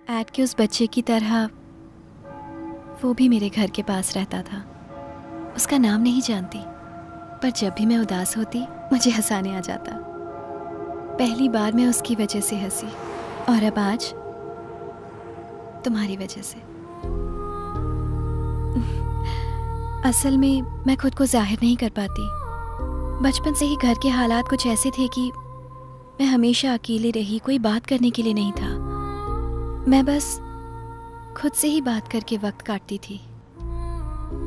Add के उस बच्चे की तरह वो भी मेरे घर के पास रहता था। उसका नाम नहीं जानती, पर जब भी मैं उदास होती मुझे हंसाने आ जाता। पहली बार मैं उसकी वजह से हंसी, और अब आज तुम्हारी वजह से। असल में मैं खुद को जाहिर नहीं कर पाती। बचपन से ही घर के हालात कुछ ऐसे थे कि मैं हमेशा अकेली रही, कोई बात करने के लिए नहीं था। मैं बस खुद से ही बात करके वक्त काटती थी।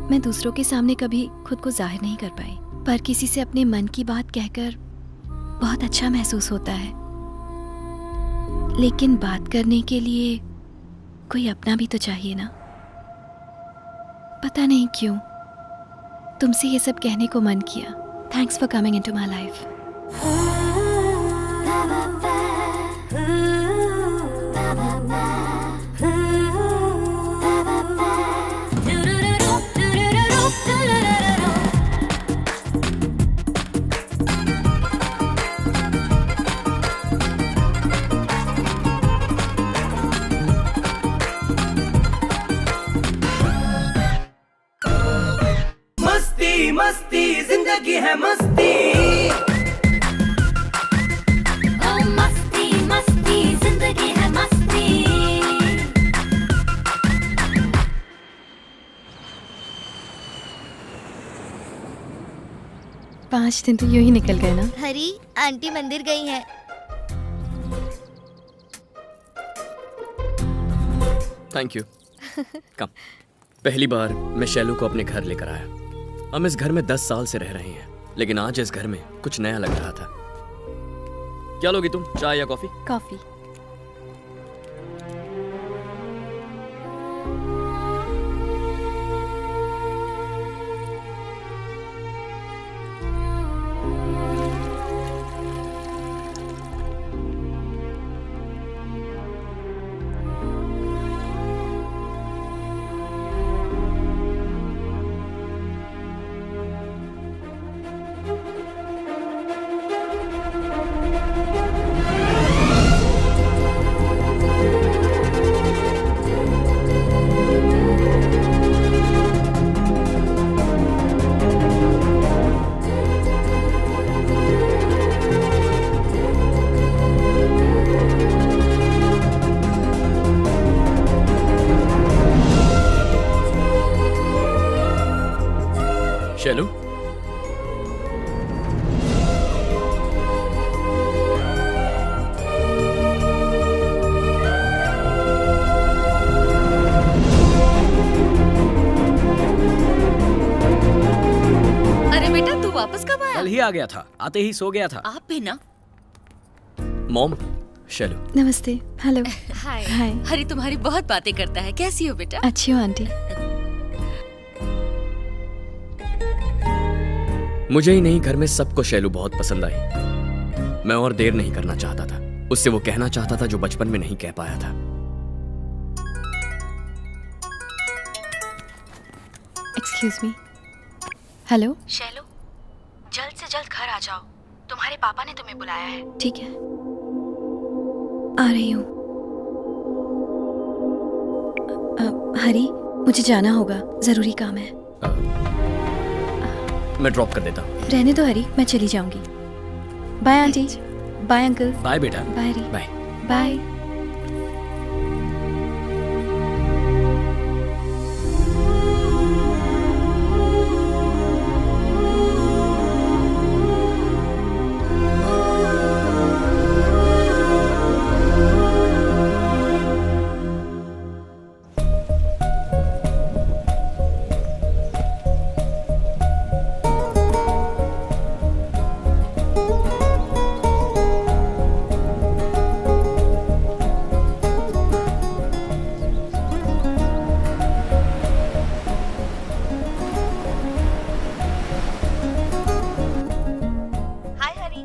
मैं दूसरों के सामने कभी खुद को जाहिर नहीं कर पाई, पर किसी से अपने मन की बात कहकर बहुत अच्छा महसूस होता है। लेकिन बात करने के लिए कोई अपना भी तो चाहिए ना। पता नहीं क्यों तुमसे ये सब कहने को मन किया। Thanks for coming into my life. मस्ती मस्ती जिंदगी है मस्ती। ओ मस्ती मस्ती जिंदगी है मस्ती। 5 दिन तो यूं ही निकल गए ना। हरी आंटी मंदिर गई है। Thank you. कम। पहली बार मैं शैलू को अपने घर लेकर आया। हम इस घर में 10 साल से रह रहे हैं, लेकिन आज इस घर में कुछ नया लग रहा था। क्या लोगी तुम, चाय या कॉफी? कॉफी। शैलू, अरे बेटा तू वापस कब आया? कल ही आ गया था, आते ही सो गया था। आप भी ना। मॉम, शैलू। नमस्ते। हेलो। हाय। हाय। हरी तुम्हारी बहुत बातें करता है। कैसी हो बेटा? अच्छी हो आंटी। मुझे ही नहीं, घर में सबको शैलू बहुत पसंद आई। मैं और देर नहीं करना चाहता था। उससे वो कहना चाहता था जो बचपन में नहीं कह पाया था। Excuse me. हेलो। शैलू, जल्द से जल्द घर आ जाओ। तुम्हारे पापा ने तुम्हें बुलाया है। ठीक है, आ रही हूँ। हरी, मुझे जाना होगा, जरूरी काम है। मैं ड्रॉप कर देता हूँ। रहने दो हरी, मैं चली जाऊंगी। Bye aunty. Bye uncle. Bye बेटा। Bye Hari. Bye. Bye.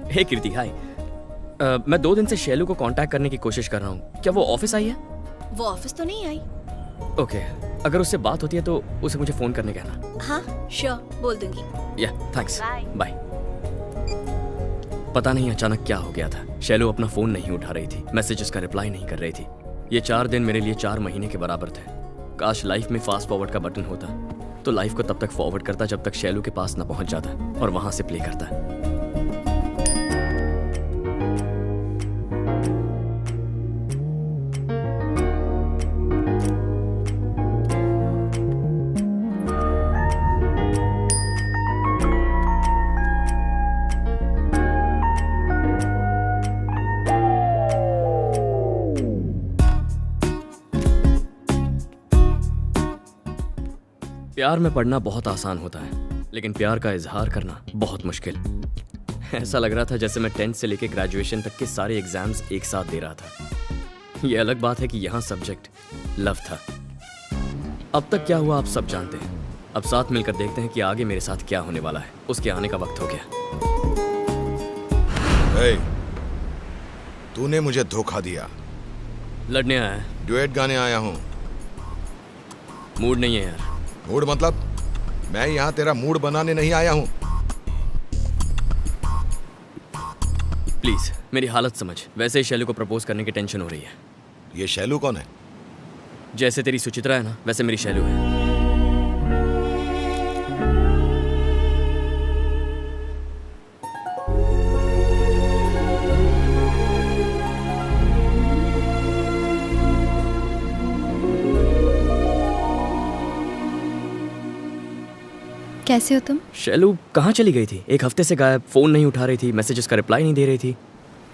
Hey Kriti, hi. मैं 2 दिन से शैलू को कांटेक्ट करने की कोशिश कर रहा हूँ। क्या वो ऑफिस आई है? वो ऑफिस तो नहीं आई। ओके, अगर उससे बात होती है तो उसे मुझे फोन करने कहना। हाँ श्योर, बोल दूंगी। या थैंक्स। Bye. बाय। पता नहीं अचानक क्या हो गया था। शैलू अपना फोन नहीं उठा रही थी, मैसेजेस का रिप्लाई नहीं कर रही थी। ये 4 दिन मेरे लिए 4 महीने के बराबर थे। काश लाइफ में फास्ट फॉरवर्ड का बटन होता तो लाइफ को तब तक फॉरवर्ड करता जब तक शैलू के पास न पहुंच जाता और वहां से प्ले करता। प्यार में पढ़ना बहुत आसान होता है, लेकिन प्यार का इजहार करना बहुत मुश्किल। ऐसा लग रहा था जैसे मैं 10th से लेकर ग्रेजुएशन तक के सारे एग्जाम्स एक साथ दे रहा था। यह अलग बात है कि यहाँ सब्जेक्ट लव था। अब तक क्या हुआ आप सब जानते हैं। अब साथ मिलकर देखते हैं कि आगे मेरे साथ क्या होने वाला है। उसके आने का वक्त हो गया। hey, तूने मुझे धोखा दिया। लड़ने आया है। ड्यूएट गाने आया हूँ। मूड नहीं है यार। मूड मतलब? मैं यहाँ तेरा मूड बनाने नहीं आया हूँ। प्लीज मेरी हालत समझ। वैसे ही शैलू को प्रपोज करने की टेंशन हो रही है। ये शैलू कौन है? जैसे तेरी सुचित्रा है ना, वैसे मेरी शैलू है। कैसे हो तुम? शैलू कहाँ चली गई थी? 1 हफ्ते से गायब। फोन नहीं उठा रही थी, मैसेजेस का रिप्लाई नहीं दे रही थी।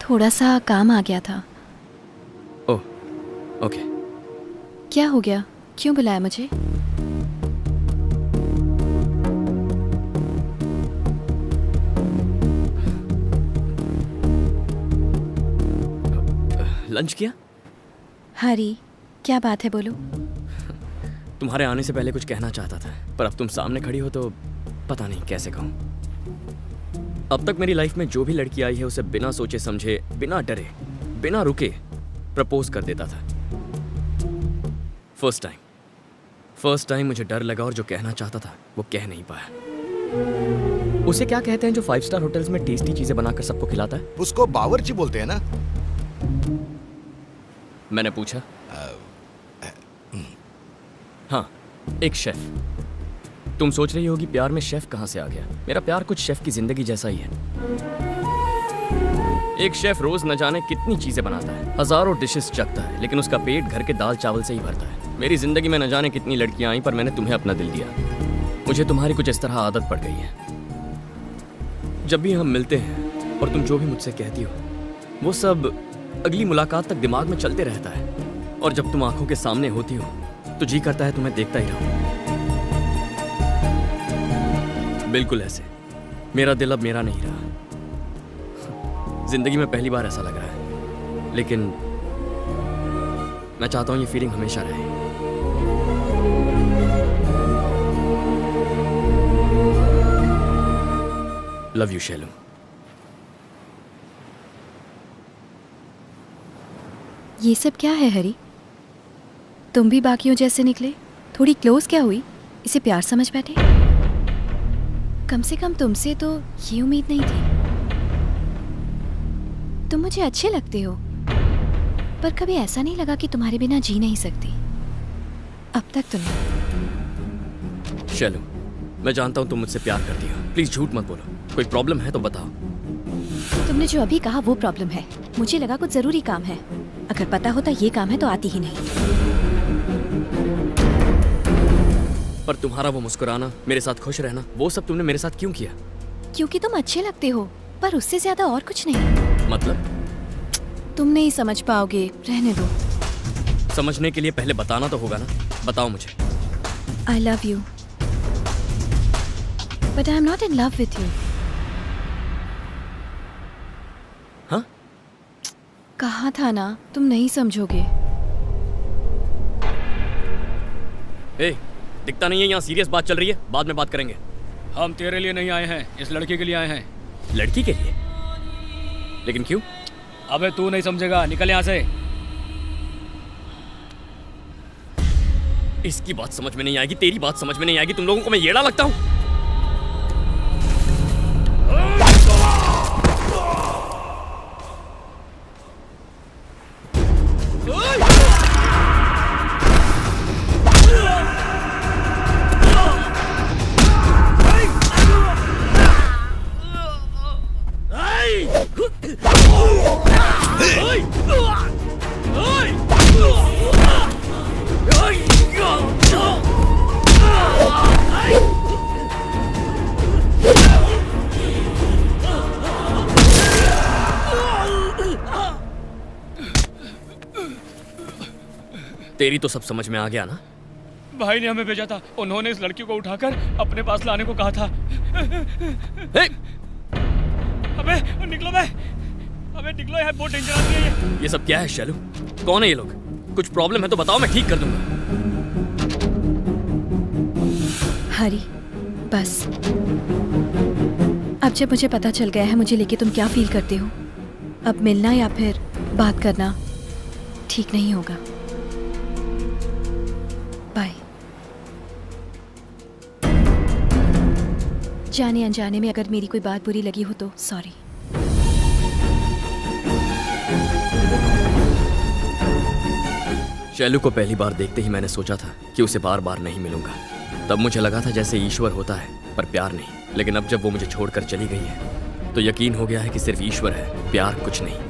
थोड़ा सा काम आ गया था। Oh okay. क्या हो गया? क्यों बुलाया मुझे? लंच किया? हरी, क्या बात है, बोलो। तुम्हारे आने से पहले कुछ कहना चाहता था, पर अब तुम सामने खड़ी हो तो पता नहीं कैसे कहूं। अब तक मेरी लाइफ में जो भी लड़की आई है उसे बिना सोचे समझे, बिना डरे, बिना रुके प्रपोज कर देता था। फर्स्ट टाइम मुझे डर लगा और जो कहना चाहता था वो कह नहीं पाया। उसे क्या कहते हैं जो 5 स्टार होटल्स में टेस्टी चीजें बनाकर सबको खिलाता है? उसको बावर्ची बोलते हैं ना। मैंने पूछा। हाँ, एक शेफ। तुम सोच रही होगी प्यार में शेफ कहाँ से आ गया। मेरा प्यार कुछ शेफ की जिंदगी जैसा ही है। एक शेफ रोज न जाने कितनी चीजें बनाता है, हजारों डिशेस चखता है, लेकिन उसका पेट घर के दाल चावल से ही भरता है। मेरी जिंदगी में न जाने कितनी लड़कियां आई, पर मैंने तुम्हें अपना दिल दिया। मुझे तुम्हारी कुछ इस तरह आदत पड़ गई है। जब भी हम मिलते हैं और तुम जो भी मुझसे कहती हो वो सब अगली मुलाकात तक दिमाग में चलते रहता है, और जब तुम आंखों के सामने होती हो तो जी करता है तुम्हें देखता ही रहूं। बिल्कुल ऐसे मेरा दिल अब मेरा नहीं रहा। जिंदगी में पहली बार ऐसा लग रहा है, लेकिन मैं चाहता हूं ये फीलिंग हमेशा रहे। Love you Shailu. ये सब क्या है हरी? तुम भी बाकियों जैसे निकले। थोड़ी क्लोज क्या हुई? इसे प्यार समझ बैठे? कम से कम तुमसे तो ये उम्मीद नहीं थी। तुम मुझे अच्छे लगते हो, पर कभी ऐसा नहीं लगा कि तुम्हारे बिना जी नहीं सकती। अब तक तो नहीं। शैलू, मैं जानता हूं तुम मुझसे प्यार करती हो। प्लीज झूठ मत बोलो। कोई प्रॉब्लम है तो बताओ। तुमने जो अभी कहा वो प्रॉब्लम है। मुझे लगा कुछ जरूरी काम है। अगर पता होता ये काम है तो आती ही नहीं। पर तुम्हारा वो मुस्कुराना, मेरे साथ खुश रहना, वो सब तुमने मेरे साथ क्यों किया? क्योंकि तुम अच्छे लगते हो, पर उससे ज्यादा और कुछ नहीं। मतलब? तुम नहीं समझ पाओगे, रहने दो। समझने के लिए पहले बताना तो होगा ना। बताओ मुझे। I love you, but I am not in love with you. हाँ? कहा था ना, तुम नहीं समझोगे। ए, दिखता नहीं है यहाँ सीरियस बात चल रही है। बाद में बात करेंगे। हम तेरे लिए नहीं आए हैं, इस लड़की के लिए आए हैं। लड़की के लिए? लेकिन क्यों? अबे तू नहीं समझेगा, निकल यहाँ से। इसकी बात समझ में नहीं आएगी, तेरी बात समझ में नहीं आएगी। तुम लोगों को मैं येड़ा लगता हूँ? तेरी तो सब समझ में आ गया ना? भाई ने हमें भेजा था, उन्होंने इस लड़की को उठाकर अपने पास लाने को कहा था। हे! अबे निकलो बे, अबे निकलो यार, बहुत डेंजर आदमी है ये। ये सब क्या है शैलू? कौन है ये लोग? कुछ प्रॉब्लम है तो बताओ, मैं ठीक कर दूंगा। हरी, बस अब जब मुझे पता चल गया है मुझे लेके तुम क्या फील करते हो, अब मिलना या फिर बात करना ठीक नहीं होगा। बाय। जाने अनजाने में अगर मेरी कोई बात बुरी लगी हो तो सॉरी। शैलू को पहली बार देखते ही मैंने सोचा था कि उसे बार बार नहीं मिलूंगा। तब मुझे लगा था जैसे ईश्वर होता है पर प्यार नहीं, लेकिन अब जब वो मुझे छोड़कर चली गई है तो यकीन हो गया है कि सिर्फ ईश्वर है, प्यार कुछ नहीं।